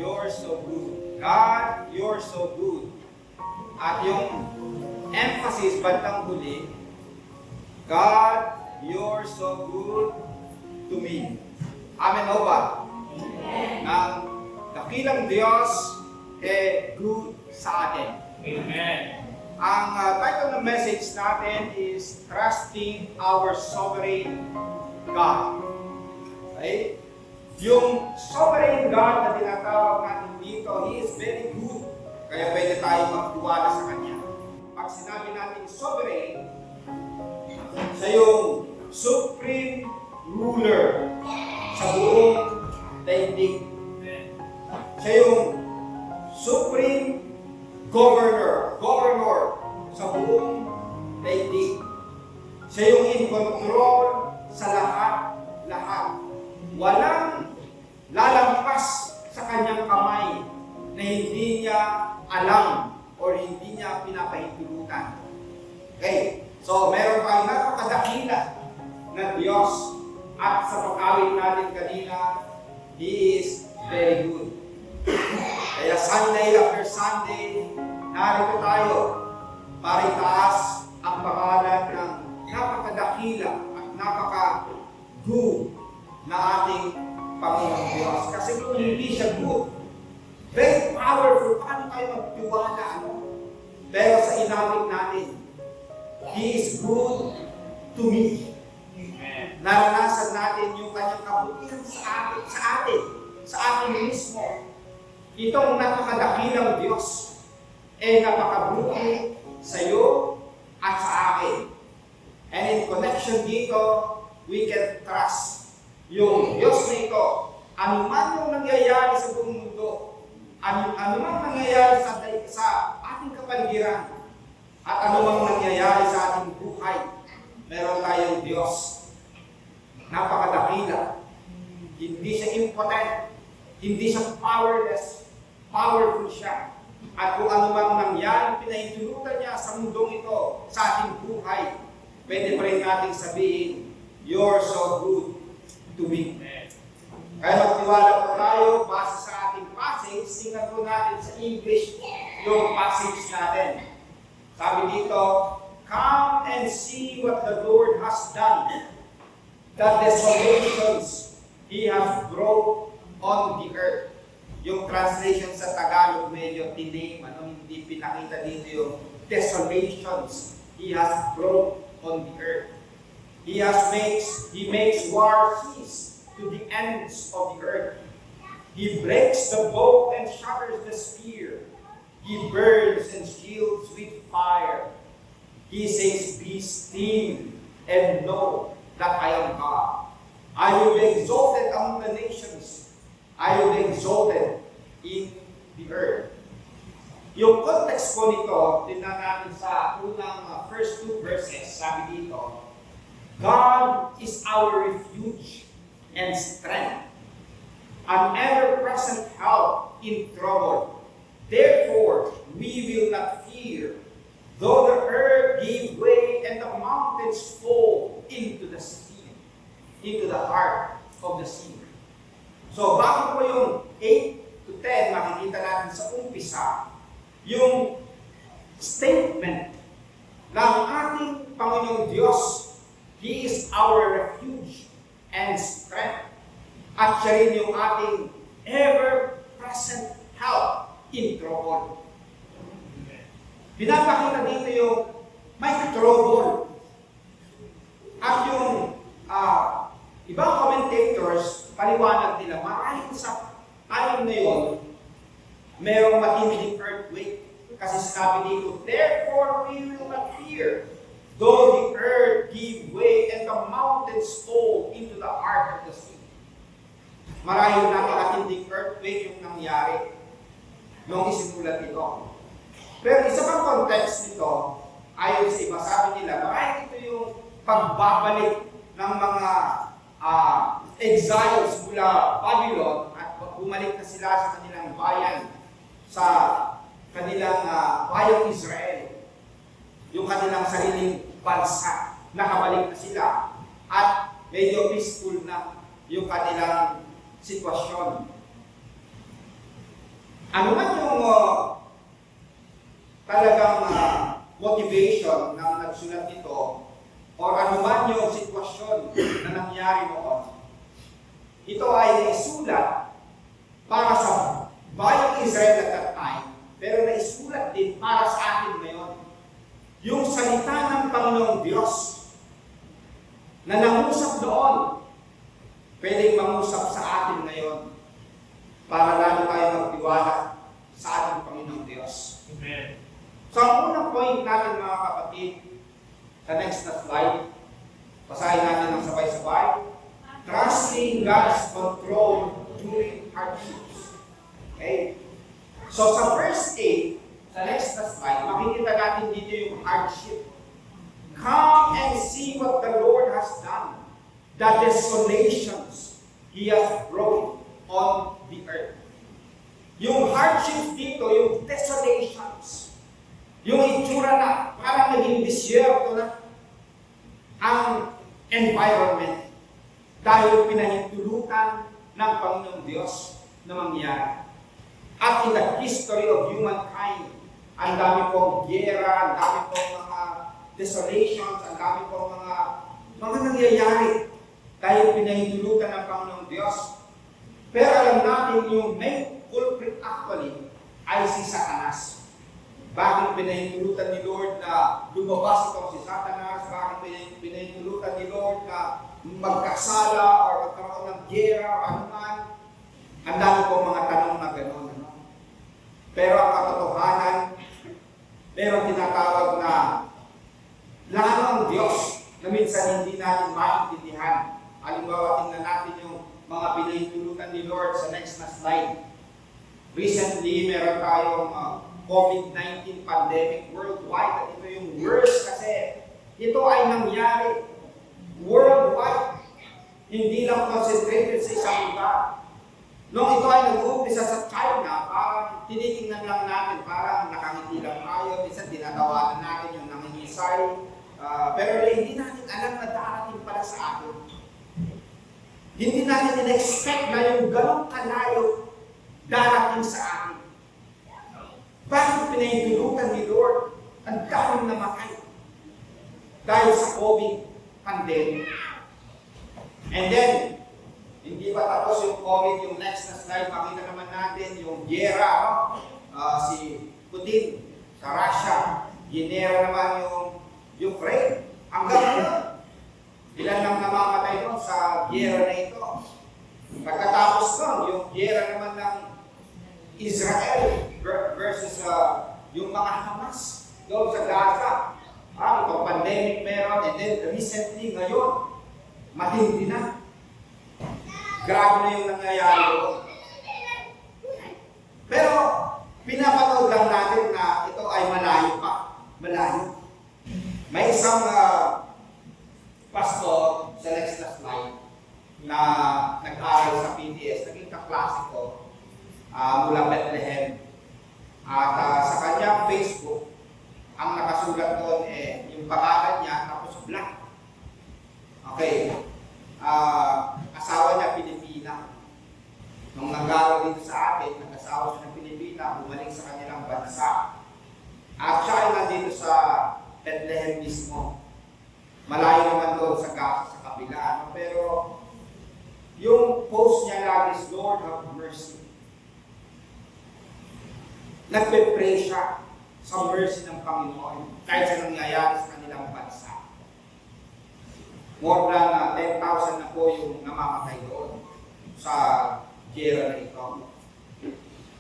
you're so good. God, you're so good. At yung emphasis bandang huli, God, you're so good to me. Amen o ba? Amen. Ang dakilang Diyos good sa atin. Amen. Ang title ng message natin is Trusting Our Sovereign God. Okay? Yung sovereign God na tinatawag natin dito, He is very good. Kaya pwede tayo magtiwala sa Kanya. Pag sinabi natin sovereign, siya yung supreme ruler sa buong daigdig. Siya yung supreme governor sa buong daigdig. Siya yung in control sa lahat. Walang lalampas sa kanyang kamay na hindi niya alam o hindi niya pinapahintulutan. Okay, so meron tayong napakadakila na Diyos at sa pag-awit natin kanina, He is very good. Kaya Sunday after Sunday, narito tayo para itaas ang pangalan ng napakadakila at napaka-good na ating Panginoong Diyos. Kasi kung hindi siya good, very powerful, paano tayo magtiwala? Pero sa inawit natin, He is good to me. Naranasan natin yung kanyang kabutihan sa atin mismo. Itong napakadakilang Diyos napakabuti sa iyo at sa akin. And in connection dito, we can trust yung Diyos na ito. Ano man yung nangyayari sa buong mundo, ano man nangyayari sa ating kapaligiran, at ano man nangyayari sa ating buhay, meron tayong Diyos. Napakadakila. Hindi siya impotent. Hindi siya powerless. Powerful siya. At kung ano man nangyari, pinahintulutan niya sa mundong ito, sa ating buhay, pwede pa rin natin sabihin, you're so good to me. Kaya magtiwala po tayo, base sa ating passage, tingnan po natin sa English yung passage natin. Sabi dito, come and see what the Lord has done, the desolations He has brought on the earth. Yung translation sa Tagalog medyo tiname, hindi pinakita dito yung desolations He has brought on the earth. He makes war cease to the ends of the earth. He breaks the bow and shatters the spear. He burns and shields with fire. He says, be still and know that I am God. I will be exalted among the nations. I will be exalted in the earth. Yung context po nito, tingnan natin sa unang first two verses. Sabi dito, God is our refuge and strength, an ever-present help in trouble. Therefore, we will not fear, though the earth give way and the mountains fall into the sea, into the heart of the sea. So, bakit po yung 8 to 10 makikita natin sa umpisa, yung statement ng ating Panginoong Diyos, He is our refuge and strength. At siya rin yung ating ever-present help in trouble. Pinapakita dito yung may trouble. At yung ibang commentators, paliwanag nila, marahil sa time na yun, mayroong matinding earthquake. Kasi sinabi dito, therefore we will not fear, though the earth give way and the mountains fall into the heart of the sea. Marahil napakatinding earthquake yung nangyari nung isinulat ito. Pero isa pang context nito, ayon sa iba, sabi nila, marahil ito yung pagbabalik ng mga exiles mula Babylon at bumalik na sila sa kanilang bayan, sa kanilang bayang Israel. Yung kanilang sariling bansa, nakabalik na sila at medyo peaceful na yung kanilang sitwasyon. Ano man yung talagang motivation ng nagsulat nito or ano man yung sitwasyon na nangyari noon, ito ay naisulat para sa bayang Israel at that time, pero naisulat din para sa atin ngayon. Yung salita ng Panginoong Diyos na nangusap noon, pwedeng mangusap sa atin ngayon para lalo tayo magtiwala sa ating Panginoong Diyos. Amen. So, ang unang point natin mga kapatid, sa next na slide, basahin natin ng sabay-sabay. Trusting God's control during hardships. Okay? So, sa verse 8, sa next na slide, makikita natin dito yung hardship. Come and see what the Lord has done, the desolations He has brought on the earth. Yung hardships dito, yung desolations, yung itsura na parang naging disyerto na ang environment dahil pinahintulutan ng Panginoong Diyos na mangyari. At in the history of humankind, ang dami pong giyera, ang dami pong mga desolations, ang dami pong mga nangyayari dahil pinahintulutan ng Panginoong Diyos. Pero alam natin yung main culprit actually ay si Satanas. Bakit pinahintulutan ni Lord na lumabas itong si Satanas? Bakit pinahintulutan ni Lord na magkasala or magkaroon ng giyera o anuman? Ang dami pong mga tanong na gano'n. Ano? Pero ang katotohanan, meron tinatawag na lano ang Diyos na minsan hindi natin maintindihan. Halimbawa, tingnan natin yung mga pinahintulutan ni Lord sa next na slide. Recently, meron tayong COVID-19 pandemic worldwide. At ito yung worst kasi ito ay nangyari worldwide. Hindi lang concentrated sa isang lugar. Nung ito ay nag-uumpisa sa China, parang tinitingnan lang natin, parang nakangiti lang tayo. Minsan tinatawanan natin yung nangingisay. Pero hindi natin alam na darating pala sa atin. Hindi natin in-expect na yung ganong kalayo darating sa atin. Bakit pinahintulutan ni Lord ang daming namatay dahil sa COVID pandemic? And then, hindi pa tapos yung COVID, yung next na slide, makita naman natin yung giyera, no? Si Putin sa Russia, ginera naman yung Ukraine. Hanggang ngayon, ilan lang namamatay doon sa giyera na ito. Pagkatapos doon, yung giyera naman ng Israel versus yung mga Hamas doon sa Gaza. Itong pandemic meron, and then recently ngayon, matindi na. Grabe na yung nangyayari doon. Pero, pinapanood lang natin na ito ay malayo pa. Malayo. May isang pastor sa next na slide na nag-aral sa PTS, naging kaklase ko mula Bethlehem. At sa kanyang Facebook, ang nakasulat doon yung pangalan niya, tapos black. Okay. Asawa niya Pilipina. Nung nag-aaral dito sa atin, nag-asawa siya ng Pilipina, bumalik sa kanilang bansa. At siya ay nandito sa Bethlehem mismo. Malayo naman doon sa Gaza, sa kabila. Pero yung post niya lagi is, Lord have mercy. Nagpe-pray siya sa mercy ng Panginoon kahit sa nangyayari sa kanilang bansa. More than 10,000 na po yung namamatay doon sa giyera na ito.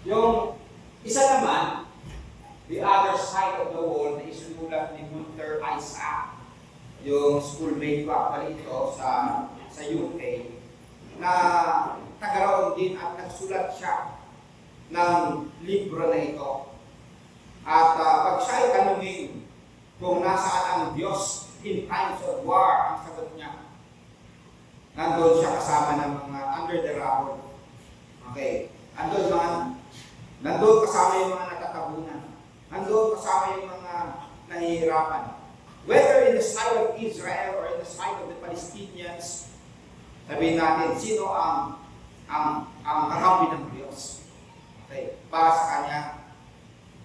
Yung isa naman, the other side of the wall na isinulat ni Gunther Isaac, yung schoolmate ko actually ito sa UK, na tagaroon din at nagsulat siya ng libro na ito. At pag siya ay tanungin kung nasaan ang Diyos in times of war, ang sagot niya, nandun siya kasama ng mga under the rubble. Okay. Nandun kasama yung mga natatabunan. Nandun kasama yung mga nahihirapan. Whether in the side of Israel or in the side of the Palestinians, sabihin natin, sino ang kakampi ng Diyos? Okay. para sa kanya.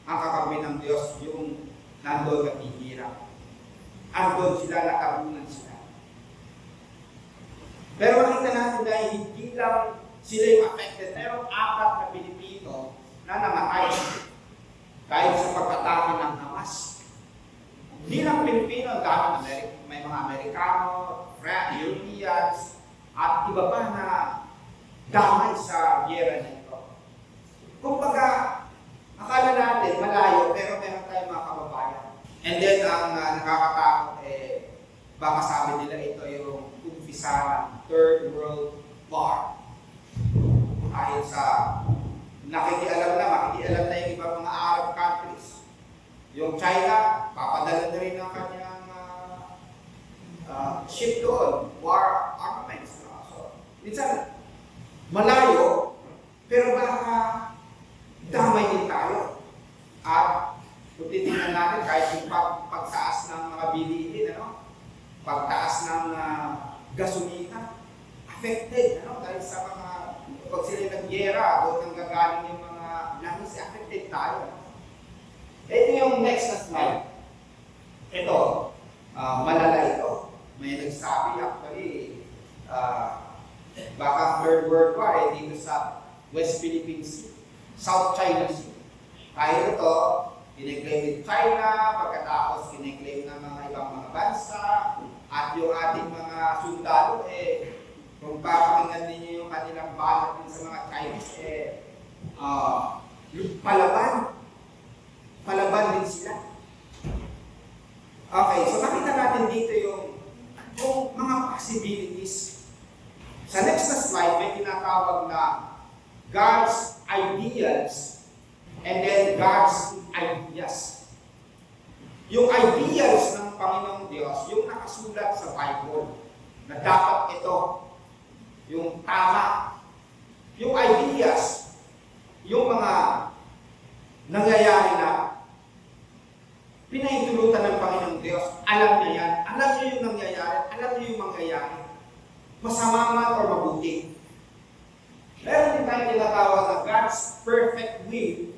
Ang kakampi ng Diyos, yung nandoon at hihirap. Andon sila, nakabunan sila. Pero makita natin dahil hindi lang sila yung affected. Merong 4 na Pilipino na namatay dahil sa pagkatake ng Hamas. Hindi lang Pilipino, dami may mga Amerikano, Europeans, at iba pa na damay sa giyera na ito. Kumbaga, akala natin malayo, pero meron tayong mga kababayan. And then, ang nakakatakot, baka sabi nila ito yung umpisa ng Third World War. Dahil sa makikialam na yung ibang mga Arab countries. Yung China, papadala na rin ang kanyang ship doon, war armaments. So, minsan, malayo, pero baka damay din tayo. At kung titingnan natin, kahit yung pagtaas ng mga bilihin, pagtaas ng gasolina, affected, dahil sa mga, pag sila nag-gera, doon nang gagaling yung mga langis, affected tayo. Ito yung next na slide. Ito, malala ito. May nagsabi, actually, baka Third World War, dito sa West Philippine Sea, South China Sea. Dahil ito, kiniklaim ni China, pagkatapos kiniklaim ng mga ibang mga bansa, at yung ating mga sundalo, kung papakinggan ninyo yung kanilang balat din sa mga Chinese, palaban din sila. Okay, so nakita natin dito yung mga possibilities. Sa next na slide, may tinatawag na God's ideals and then God's ideas. Yung ideals ng Panginoong Diyos, yung nakasulat sa Bible, na dapat ito, yung tama. Yung ideas, yung mga nangyayari na pinahintulutan ng Panginoong Diyos, alam niya yan, alam niya yung nangyayari, alam niya yung mangyayari. Masama man o mabuti. Meron din tayong tinatawag na God's perfect will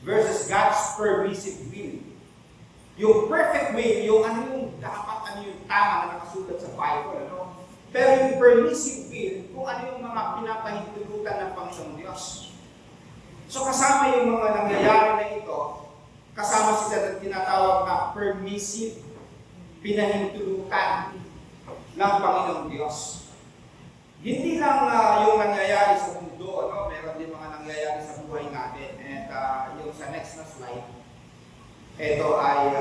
versus God's permissive will. Yung perfect will, yung ano yung dapat, ano yung tama na nakasulat sa Bible. Pero yung permissive will, kung ano yung mga pinapahintulutan ng Panginoong Diyos. So kasama yung mga nangyayari na ito, kasama sila na tinatawag na permissive, pinahintulutan ng Panginoong Diyos. Hindi lang yung nangyayari sa mundo, meron din mga nangyayari sa buhay natin. And yung sa next na slide, ito ay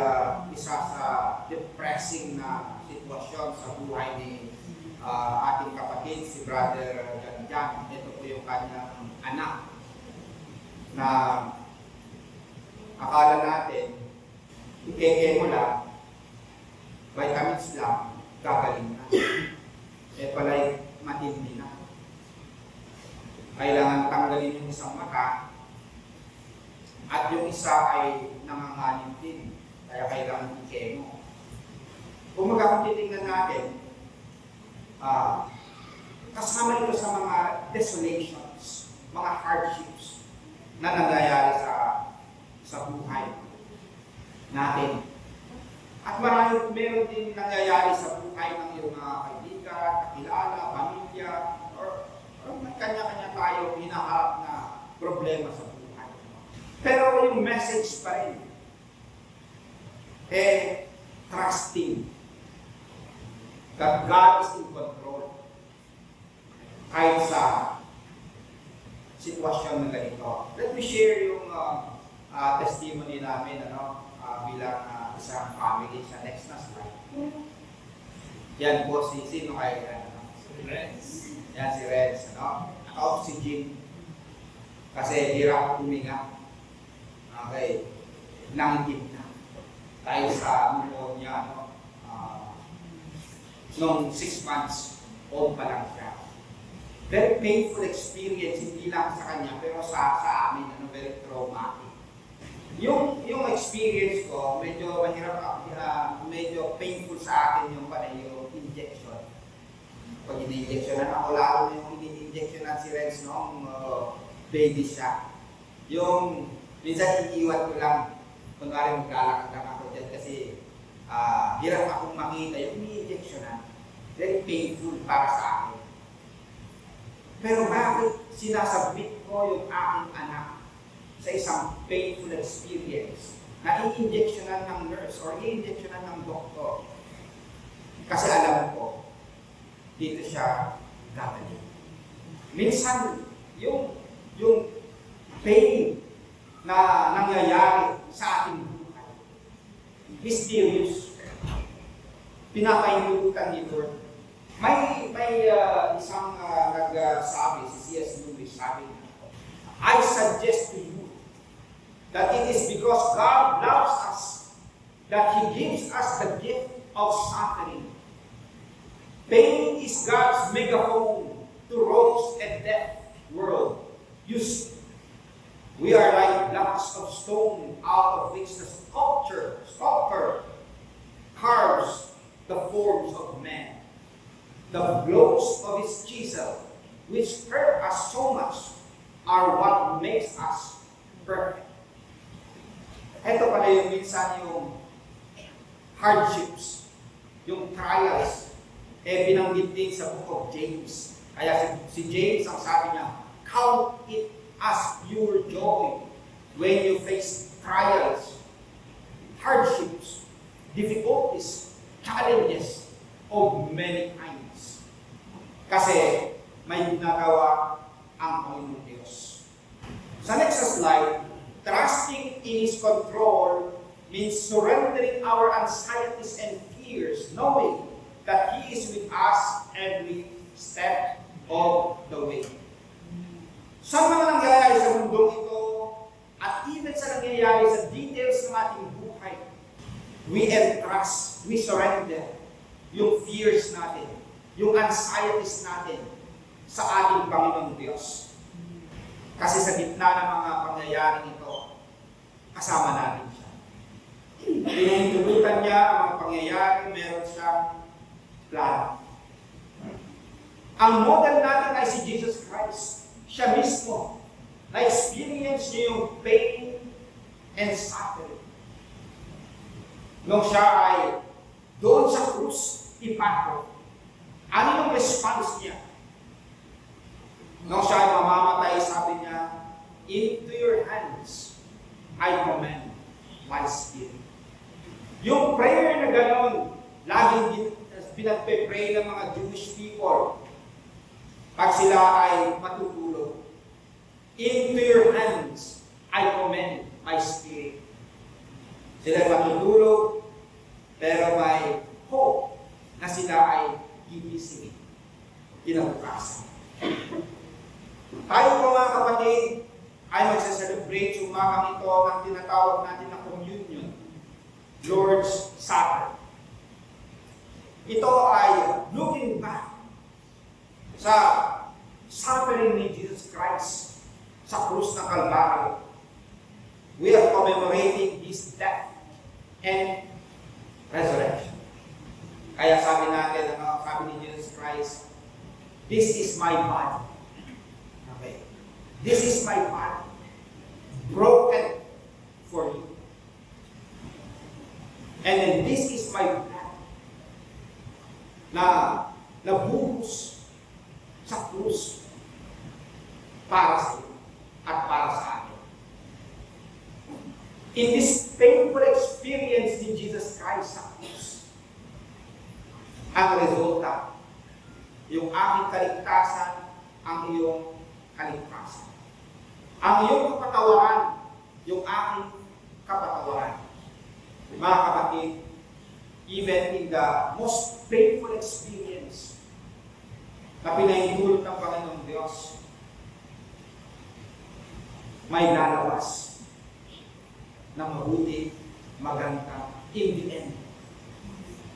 isa sa depressing na sitwasyon sa buhay ni ating kapatid, si Brother Janjan. Ito po yung kanyang anak na akala natin, ikeke mo lang, vitamins lang, gagaling na. Pala'y matindi na. Kailangan tanggalin yung isang mata at yung isa ay nanganganin din. Kaya kailangan i-chemo. Kung titingnan natin, kasama ito sa mga desolations, mga hardships na nangyayari sa buhay natin. At meron din nangyayari sa buhay ng iyong mga kaibigan, kakilala, pamilya, or may kanya-kanya tayo hinaharap na problema sa buhay. Pero yung message pa rin, trusting that God is in control. Kahit sa sitwasyon na ganito. Let me share yung testimony namin bilang isang family sa next na slide. Yan po sino kayo yan? Si Renz. Yan si Renz. Naka-oxygen. Kasi hirap huminga. Okay. Nanggit na. Dahil sa pneumonia, noong 6 months old pa lang siya. Very painful experience, hindi lang sa kanya, pero sa amin, very traumatic. Yung experience ko, medyo mahirap, medyo painful sa akin yung injection. Pag in-injectionan ako, lalo na yung in-injectionan si Renz noong baby siya. Yung minsan iiwan ko lang, kunwari maglalakad lang ako dyan kasi hirap akong makita yung ini-injectionan. Very painful para sa akin. Pero bakit sinasabit ko yung aking anak sa isang painful experience na i-injectionan ng nurse or i-injectionan ng doktor? Kasi alam ko, dito siya gagaling. Minsan, yung pain na nangyayari sa ating buhay, mysterious, pinapahinulutan ni Lord. May isang nagsabi, si C.S. Lewis, sabi niya, I suggest to you that it is because God loves us that He gives us the gift of suffering. Pain is God's megaphone to roast a deaf world. We are like blocks of stone out of which the sculptor carves the forms of man. The blows of his chisel, which hurt us so much, are what makes us perfect. Ito pala yung minsan yung hardships, yung trials, binanggit din sa book of James. Kaya si James, ang sabi niya, count it as pure joy when you face trials, hardships, difficulties, challenges of many kinds. Kasi may ginagawa ang Panginoon Diyos. Sa next slide, trusting in His control means surrendering our anxieties and fears, knowing that He is with us every step of the way. Sa mga nangyayari sa mundong ito, at even sa nangyayari sa details ng ating buhay, we entrust, we surrender yung fears natin, yung anxieties natin sa ating Panginoong Diyos. Kasi sa gitna ng mga pangyayaring ito, kasama natin siya. Pinahintulutan niya ang mga pangyayari, meron siyang plano. Ang model natin ay si Jesus Christ. Siya mismo, na-experience niya yung pain and suffering. Nung siya ay doon sa krus, ipako, ano yung response niya? Nung siya ay mamamatay, sabi niya, into your hands, I commend my spirit. Yung prayer na gano'n, laging pinagpe-pray ng mga Jewish people, pag sila ay matutulog, into your hands, I commend my spirit. Sila ay matutulog, pero may hope na sila ay gigising, kinabukasan. Tayo po mga kapatid ay magsa-celebrate yung umagang ito ng tinatawag natin na communion, Lord's Supper. Ito ay looking back sa suffering ni Jesus Christ sa krus ng Kalbaryo. We are commemorating His death and resurrection. Kaya sabi natin, sabi ni Jesus Christ, this is my body. Okay. This is my body. Broken for you. And then this is my blood. Na nabuhos sa krus para sa iyo at para sa akin. In this painful experience ni Jesus Christ sa krus, ang resulta, yung aking kaligtasan, ang iyong kaligtasan. Ang iyong kapatawaran, yung aking kapatawaran. Mga kapatid, even in the most painful experience na pinahintulot ng Panginoong Diyos, may lalabas na mabuti, maganda, in the end.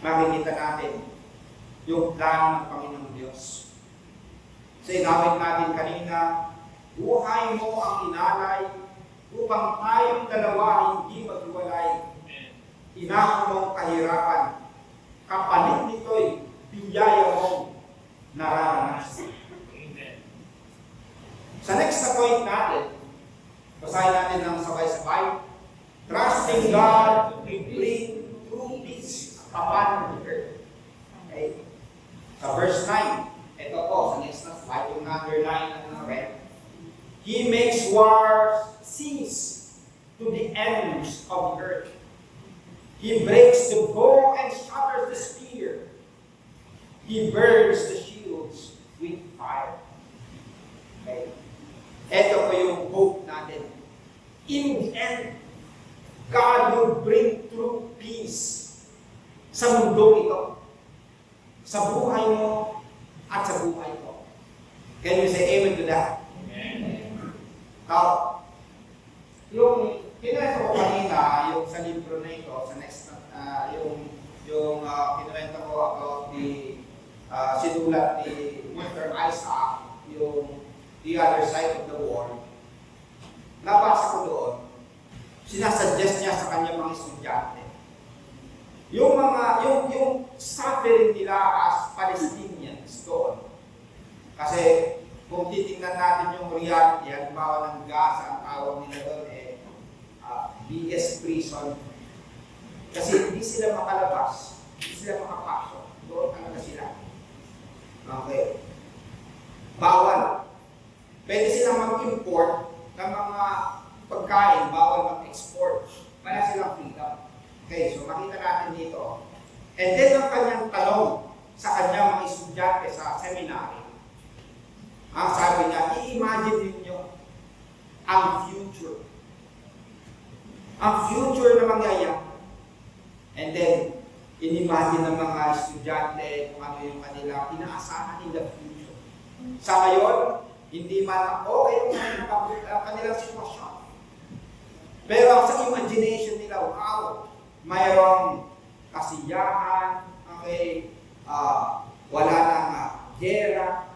Makikita natin yung plano ng Panginoong Diyos. Sa inawit natin kanina, buhay mo ang inalay upang tayong dalawa hindi maghiwalay. Inako mong kahirapan, kapalit nito'y biyaya mong nararanasan. Sa next na point natin, Basahin natin ng sabay-sabay. Trusting God to bring true peace upon the earth. Okay? Sa verse 9, ito po, sa next na slide, yung underline na red. He makes wars cease to the ends of the earth. He breaks the bow and shatters the spear. He burns the shields with fire. Okay? Ito po yung hope natin. In the end, God will bring true peace sa mundo ito. Sa buhay mo at sa buhay ko. Can you say amen to that? Amen. Now, yung kinuwento ko kanina, yung sa libro na ito, sa next, yung kinuwento ko about the sinulat ni Walter Isaac, yung The Other Side of the World, nabasa ko doon, sinasuggest niya sa kanyang mga estudyante. Yung suffering nila as Palestinians doon. Kasi kung titingnan natin yung reality, halimbawa ng Gaza, ang tawag nila doon biggest prison. Kasi hindi sila makalabas, hindi sila makapasok. Doon talaga sila. Okay. Bawal. Pwede silang mag-import ng mga pagkain, bawal mag-export. Wala silang freedom. Okay, so makita natin dito. And then ang kanyang tanong sa kanyang mga estudyante sa seminary, ang sabi niya, i-imagine ninyo ang future. Ang future na mangyayari. And then, in-imagine ng mga estudyante kung ano yung kanilang inaasahan in the future. Sa ngayon, hindi man okay yung kanilang sitwasyon. Pero sa imagination nila, wow, mayroong kasiyahan, okay, wala nang gera,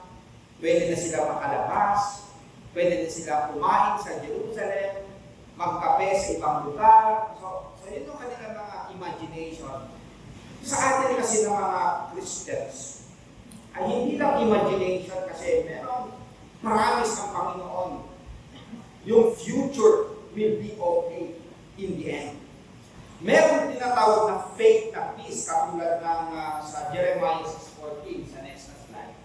pwede na sila makalabas, pwede na sila kumain sa Jerusalem, magkape sa ibang lugar. So yun yung kanilang mga imagination. Sa atin kasi ng mga Christians, ay hindi lang imagination kasi merong promise ng Panginoon. Yung future will be okay in the end. Meron tinatawag na faith na peace, katulad ng sa Jeremiah 6:14, sa next na slide.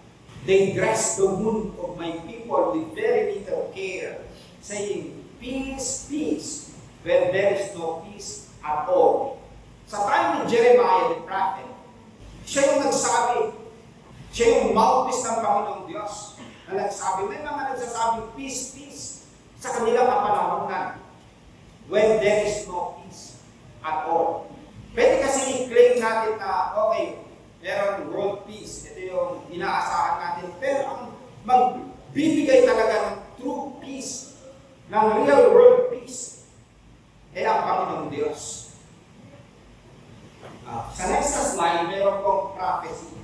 They dress the wound of my people with very little care, saying, peace, peace, when there is no peace at all. Sa time ni Jeremiah the prophet, siya yung nagsabi, siya yung mouthpiece ng Panginoong Diyos na nagsabi, may mga nagsasabing peace, peace sa kanilang kapanahonan when there is no peace at all. Pwede kasi i-claim natin na, okay, meron world peace, ito yung inaasahan natin, pero ang magbibigay talaga ng true peace, ng real world peace, ay ang Panginoong Diyos. Sa next na slide, meron pong prophecy.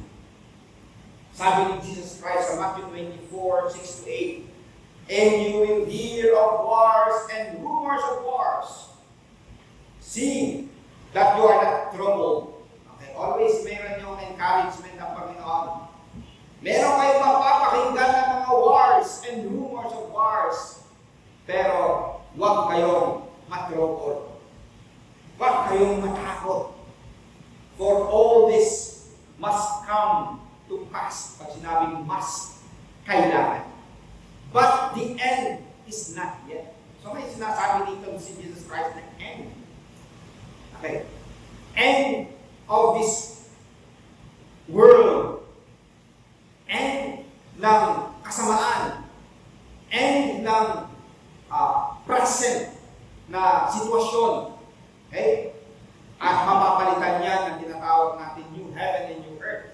Sabi ni Jesus Christ sa Matthew 24:6-8, and you will hear of wars and rumors of wars. See that you are not troubled. Okay, always meron yung encouragement ng Panginoon. Meron kayong mapapakinggan ng mga wars and rumors of wars. Pero huwag kayong matrobol. Huwag kayong matakot. For all this must come to pass. Pag sinabing must, kailangan. But the end is not yet. So may sinasabi dito si Jesus Christ na end. Okay. End of this world. End ng kasamaan. End ng present na sitwasyon. Okay? At mapapalitan yan ng tinatawag natin new heaven and new earth.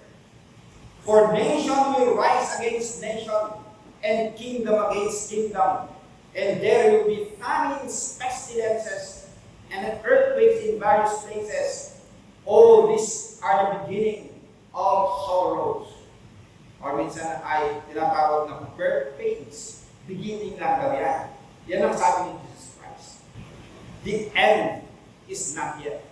For nation will rise against nation, and kingdom against kingdom. And there will be famines, pestilences, and earthquakes in various places. All these are the beginning of sorrows. Or minsan ay tinatawag na birth pains. Beginning lang daw yan. Yan ang sabi ni Jesus Christ. The end is not yet.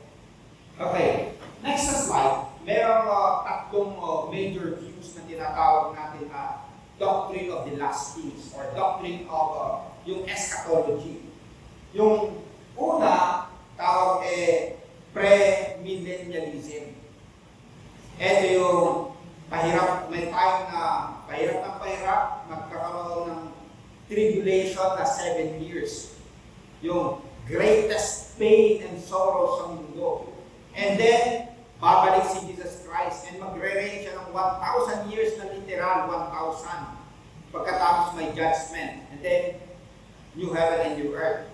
Okay, next na slide. Merong tatlong major views na tinatawag natin na doctrine of the last things or doctrine of yung eschatology. Yung una, tawag pre-millennialism. Ito yung may time na pahirap, magkakaroon ng tribulation na 7 years. Yung greatest pain and sorrow sa mundo. And then, babalik si Jesus Christ and magre-reign siya ng 1,000 years na literal, 1,000. Pagkatapos may judgment. And then, new heaven and new earth.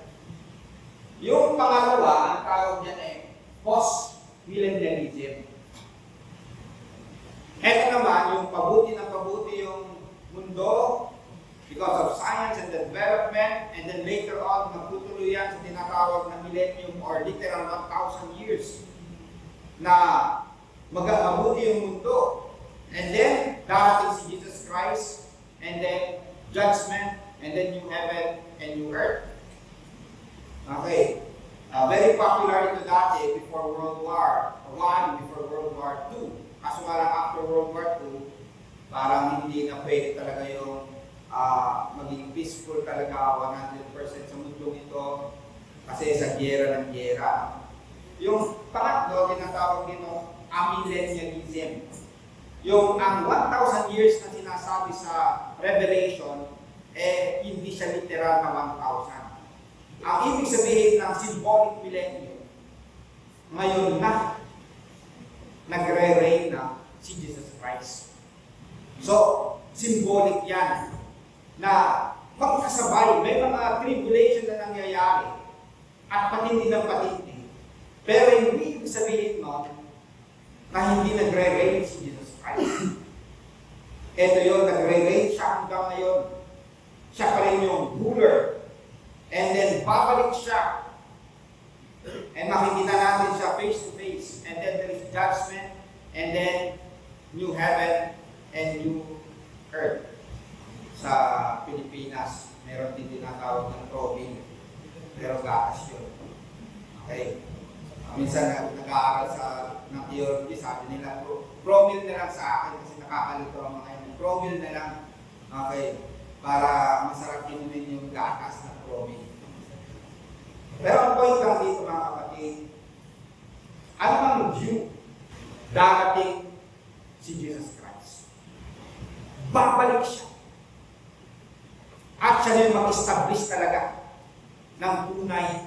Yung pangalawa, ang tawag niyan post-millennialism. Ito naman, yung pabuti ng pabuti yung mundo because of science and development, and then later on, magtutuloy yan sa tinatawag na millennium or literal 1,000 years na mabuti yung mundo. And then, darating si Jesus Christ, and then judgment, and then new heaven and new earth. Okay. Very popular ito dati before World War I, before World War II. Kaso nga lang after World War II, parang hindi na pwede talaga yung maging peaceful talaga 100% sa mundo ito kasi sa giyera ng giyera. Yung pangatlo, tinatawag dito, amillennialism. Yung ang 1,000 years na sinasabi sa Revelation, hindi siya literal na 1,000. Ang ibig sabihin ng symbolic millennium, ngayon na nagre-reign na si Jesus Christ. So, symbolic yan na magkasabay, may mga tribulation na nangyayari at patindi ng patindi. Pero hindi ibig sabihin mo na hindi nagre-reign si Jesus Christ. Ito yun, nagre-reign siya hanggang ngayon. Siya pa rin yung ruler. And then, babalik siya. And makikita natin siya face to face. And then there is judgment. And then, new heaven and new earth. Sa Pilipinas, meron din tinatawag ng probing. Pero gatas yun. Okay? Minsan nag-aaral ng theology, sabi nila, promil na lang sa akin kasi nakakalito ang mga yun. Promil na lang. Okay? Para masarap inumin yung gatas ng promil. Pero ang point lang dito mga kapatid, ano ang view darating si Jesus Christ? Babalik siya. At siya na yung mag-establish talaga ng tunay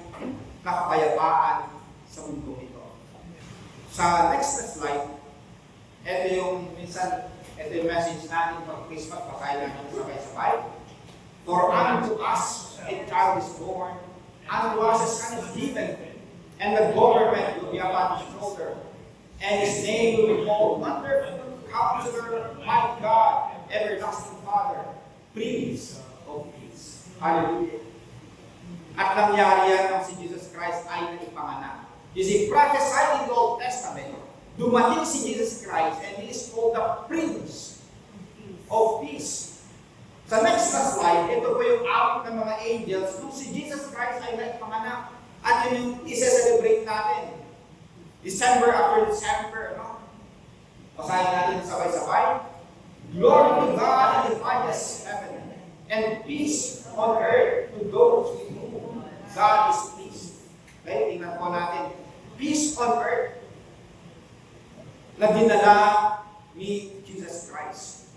na kapayapaan sa mundo ito. Sa next slide, ito yung message natin pag Christmas, pasahin natin sabay-sabay. For unto us a child is born, unto us a son is given, and the government will be upon his shoulder, and his name will be called Wonderful Counselor, Mighty God, Everlasting Father, Prince of Peace. Hallelujah. At nangyari yan nang si Jesus Christ ay naipanganak. You see, prophesied in the Old Testament, dumating si Jesus Christ and He is called the Prince of Peace. Sa next na slide, ito po yung awit ng mga angels nung si Jesus Christ ay naipanganak. At yun yung isa-celebrate natin. December after December, no? Pasahin natin sabay-sabay. Glory to God in the highest heaven, and peace on earth to those with whom God is pleased. Okay, tingnan po natin. Peace on earth na dinala ni Jesus Christ.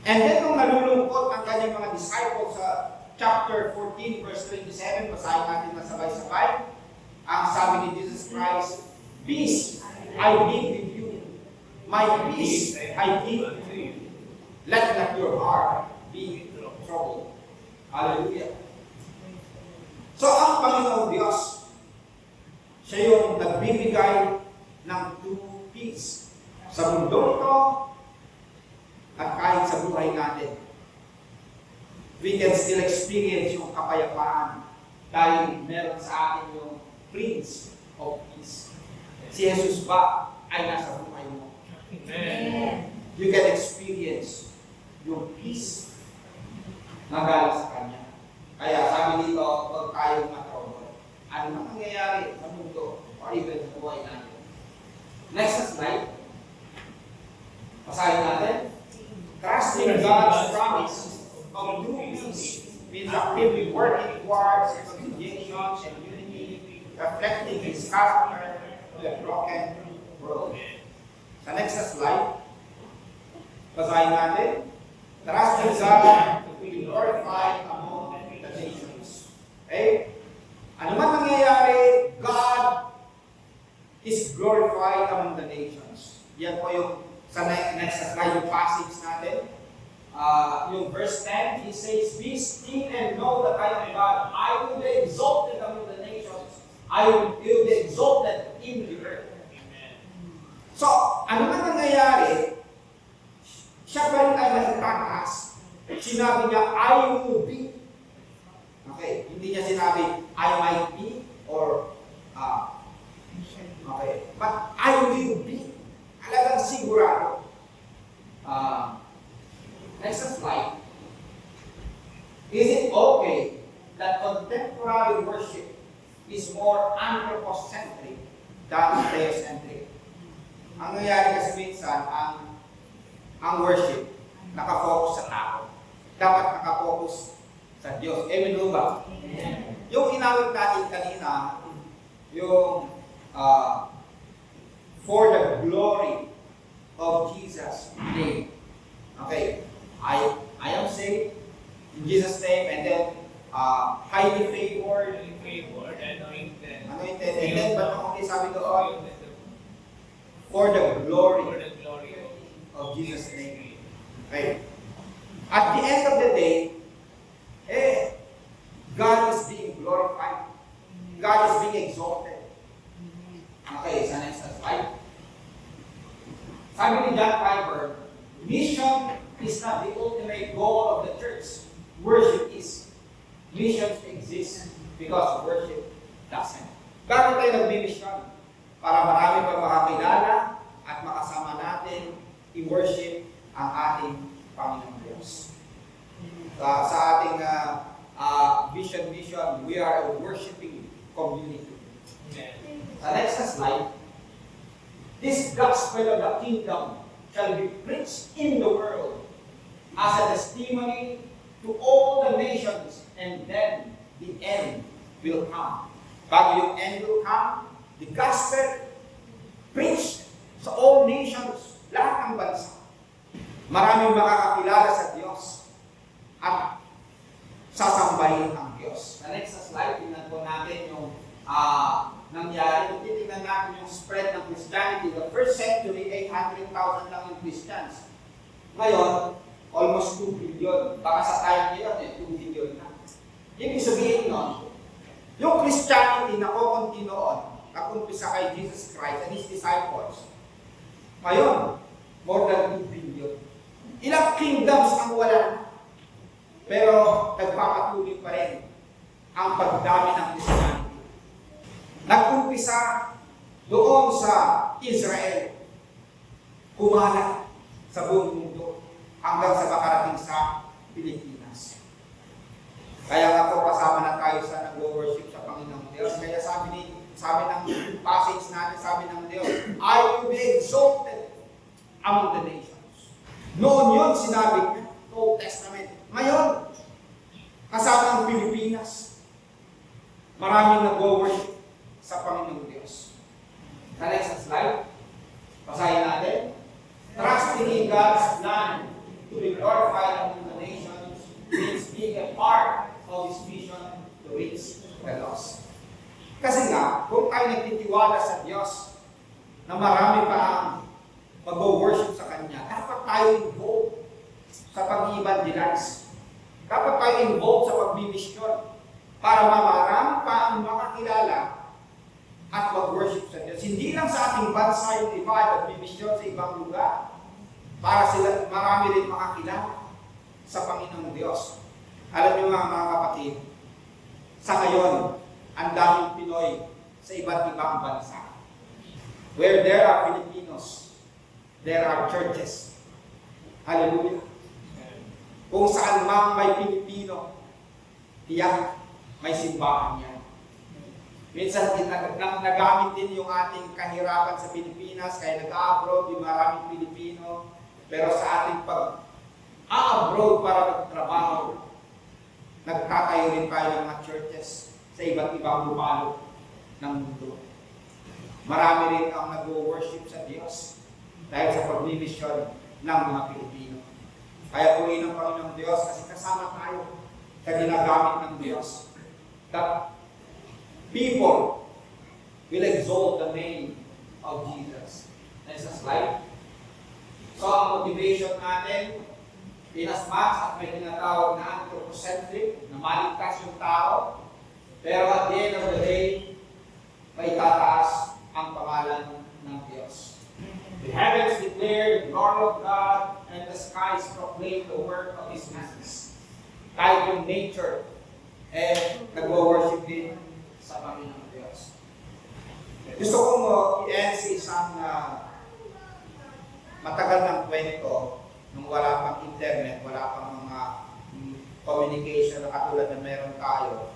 And then nung nalulungkot ang kanyang mga disciples sa chapter 14, verse 27, basahin natin na sabay-sabay. Ang sabi ni Jesus Christ, peace I leave with you. My peace I give to you. Let not your heart be troubled. Hallelujah. So ang Panginoong Diyos, siya yung nagbibigay ng true peace sa mundo ito at kahit sa buhay natin. We can still experience yung kapayapaan dahil meron sa atin yung Prince of Peace. Si Jesus ba ay nasa buhay mo? Amen. You can experience yung peace na galing sa Kanya. Kaya sabi dito, huwag tayong matrobol. Ano na mangyayari sa mundo or even sa buhay natin. Next slide. Pasahin natin. Trusting God's promise of true peace means actively working towards reconciliation nations and unity, reflecting His character to a broken world. Sa next slide, basahin natin. Trust in God to be glorified among the nations. Okay? Ano man nangyayari, God is glorified among the nations. Yan po yung sa next slide, yung passage natin. Yung verse 10, He says, "Be still and know that I am God. I will be exalted among the nations. I will be exalted in the earth." So, ano man nangyayari, siya pa rin ay maitataas. Sinabi niya, I will be. Okay, hindi niya sinabi, I might be, or, okay, but I will be. Talagang sigurado. Next slide. Is it okay that contemporary worship is more anthropocentric than theocentric? Ang nangyayari kasi minsan, ang worship, nakafocus sa tao. Dapat nakafocus sa Diyos. Amen ba? Yung inawit natin kanina, yung for the glory of Jesus' name. Okay, I am saved in Jesus' name, and then highly favored, anointed, and then but only sabi doon, for the glory of Jesus' name. Okay. At the end of the day, God is being glorified. God is being exalted. Okay, sa next slide. Sabi ni John Piper, mission is not the ultimate goal of the church. Worship is. Missions exist because worship doesn't. Bakit tayo nagmi-mission? Para marami pa makakilala at makasama natin i-worship ang ating Panginoong Diyos. Sa ating vision, we are a worshiping community. Sa next slide, this gospel of the kingdom shall be preached in the world as a testimony to all the nations, and then the end will come. Bago yung end will come, the gospel preached sa all nations, lahat ng bansa. Maraming makakakilala sa Diyos at sasambahin ang Diyos. Sa next slide, tingnan po natin yung nangyari. Kung titignan natin yung spread ng Christianity, the first century, 800,000 lang yung Christians. Ngayon, almost 2 billion. Baka sa time ngayon, 2 billion na. Ibig sabihin nun, yung Christianity na kukontinoon, nag-umpisa kay Jesus Christ and His disciples. Ngayon, more than 2 billion. Ilang kingdoms ang wala na. Pero nagpapatuloy pa rin ang pagdami ng Christianity. Nag-umpisa doon sa Israel, kumalat sa buong mundo hanggang sa makarating sa Pilipinas. Kaya nga po kasama na tayo sa nag-worship sa Panginoong Diyos. Kaya sabi ng passage natin, sabi ng Diyos, I will be exalted among the nations. Noon yun, sinabi niya, Old Testament. Ngayon, kasama ang Pilipinas, maraming nag-worship sa Panginoong Diyos. Sa next slide, basahin natin. Trusting in God's plan to be glorified among the nations means being a part of His mission to reach the lost. Kasi nga, kung tayo nagtitiwala sa Diyos na marami pa ang mag-worship sa Kanya, dapat tayo involved sa pag-evangelize. Dapat tayo involved sa pagbimisyon para marami pa ang makakilala at mag-worship sa Diyos. Hindi lang sa ating bansa yung iba ay magbimisyon sa ibang lugar para sila marami rin makakilala sa Panginoong Diyos. Alam niyo mga kapatid, sa ngayon, ang daming Pinoy sa iba't ibang bansa. Where there are Filipinos, there are churches. Hallelujah. Kung saan mang may Pilipino, tiyak may simbahan yan. Minsan nagamit din yung ating kahirapan sa Pilipinas, kaya nag-abroad yung maraming Pilipino. Pero sa ating pag-abroad para magtrabaho, nagtatayo rin tayo ng mga churches sa iba't ibang lupalop ng mundo. Marami rin ang nag-worship sa Diyos dahil sa pagmimisyon ng mga Pilipino. Kaya purihin ng Panginoong Diyos kasi kasama tayo sa ginagamit ng Diyos. That people will exalt the name of Jesus. Next slide. So ang motivation natin, in as much at may tinatawag na anthropocentric, na maligtas yung tao, pero at the end of the day, may tataas ang pangalan ng Diyos. The heavens declare the glory of God, and the skies proclaim the work of His hands. Kahit yung nature, nagwo-worship din sa Panginoong Diyos. Gusto kong i-end sa isang matagal ng kwento nung wala pang internet, wala pang mga communication na katulad na meron tayo.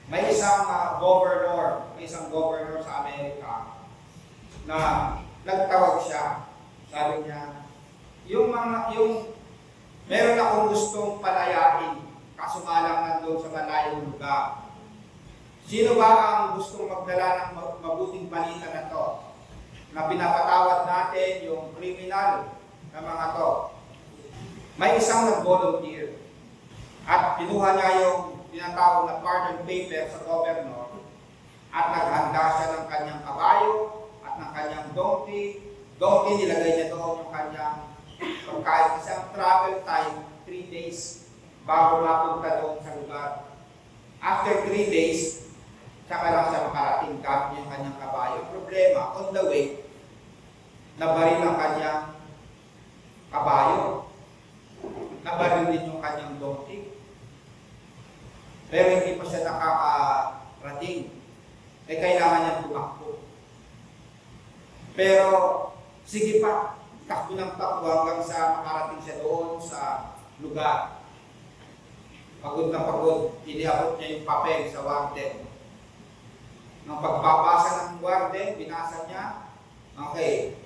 May isang governor sa Amerika na nagtawag siya. Sabi niya, meron akong gustong palayain, kaso nga lang nandun sa malayong lugar. Sino ba ang gustong magdala ng mabuting balita na to? Na pinapatawad natin yung kriminal na mga to. May isang nag-volunteer at pinuha niya yung tinatawag na pardon paper sa governor at naghanda siya ng kanyang kabayo at ng kanyang donkey. Donkey, nilagay niya doon yung kanyang pagkain. Kasi ang travel time, 3 days bago mapunta doon sa lugar. After 3 days, saka lang siya makarating gamit niya yung kanyang kabayo. Problema, on the way, nabaril ang kanyang kabayo. Nabaril din yung kanyang donkey. Pero hindi pa siya nakakarating. Kailangan niya tumakbo. Pero, sige pa, takbo ng takbo hanggang sa makarating siya doon sa lugar. Pagod na pagod, iniabot niya yung papel sa warden. Nang pagpapasa ng warden, binasa niya, okay,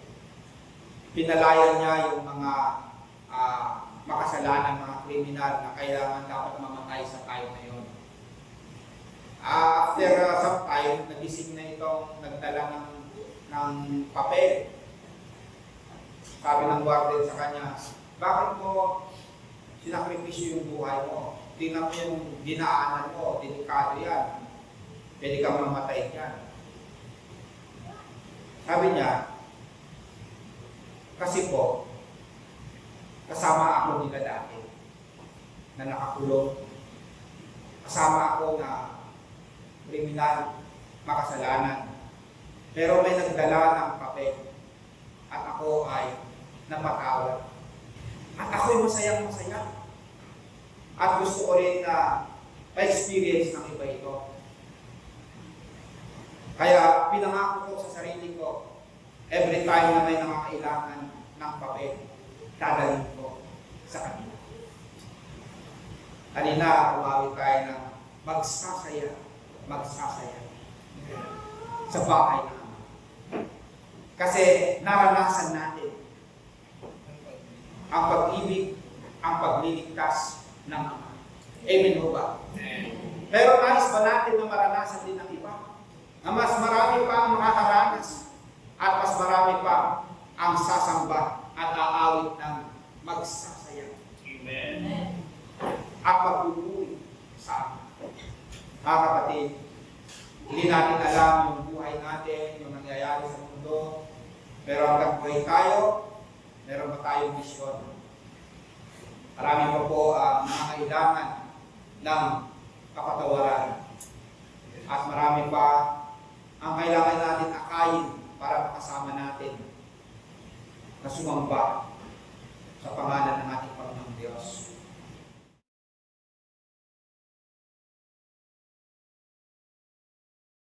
pinalayan niya yung mga makasalanan, mga kriminal na kailangan dapat mamatay sa time na yun. After some time, nagising na itong nagdala ng papel. Sabi ng warden sa kanya, bakit mo sinakripisyo yung buhay mo? Tingnan mo yung dinaanan mo, delikado yan. Pwede kang mamatay yan. Sabi niya, kasi po, kasama ako nila dati na nakakulong. Kasama ako na kriminal, makasalanan. Pero may nagdala ng papel at ako ay napatawad. At ako'y masayang-masaya. At gusto ko rin na pa-experience ng iba ito. Kaya pinangako ko sa sarili ko, every time na may nangangailangan ng papel, dadalhin ko sa kanila. Kanina, umawit tayo ng magsasaya sa bahay na Ama. Kasi naranasan natin ang pag-ibig, ang pagliligtas ng Ama. Amen ho ba? Pero nais ba natin na maranasan din ng iba? Na mas marami pa ang makakaranas at mas marami pa ang sasamba at aawit ng magsasaya. Amen. At magpupuri sa Ama. Mga kapatid, hindi natin alam yung buhay natin, yung nangyayari sa mundo, pero hanggang buhay tayo, meron pa tayong misyon. Marami pa po ang mga kailangan ng kapatawaran. At marami pa ang kailangan natin akayin para makasama natin na sumamba sa pangalan ng ating Panginoong Diyos.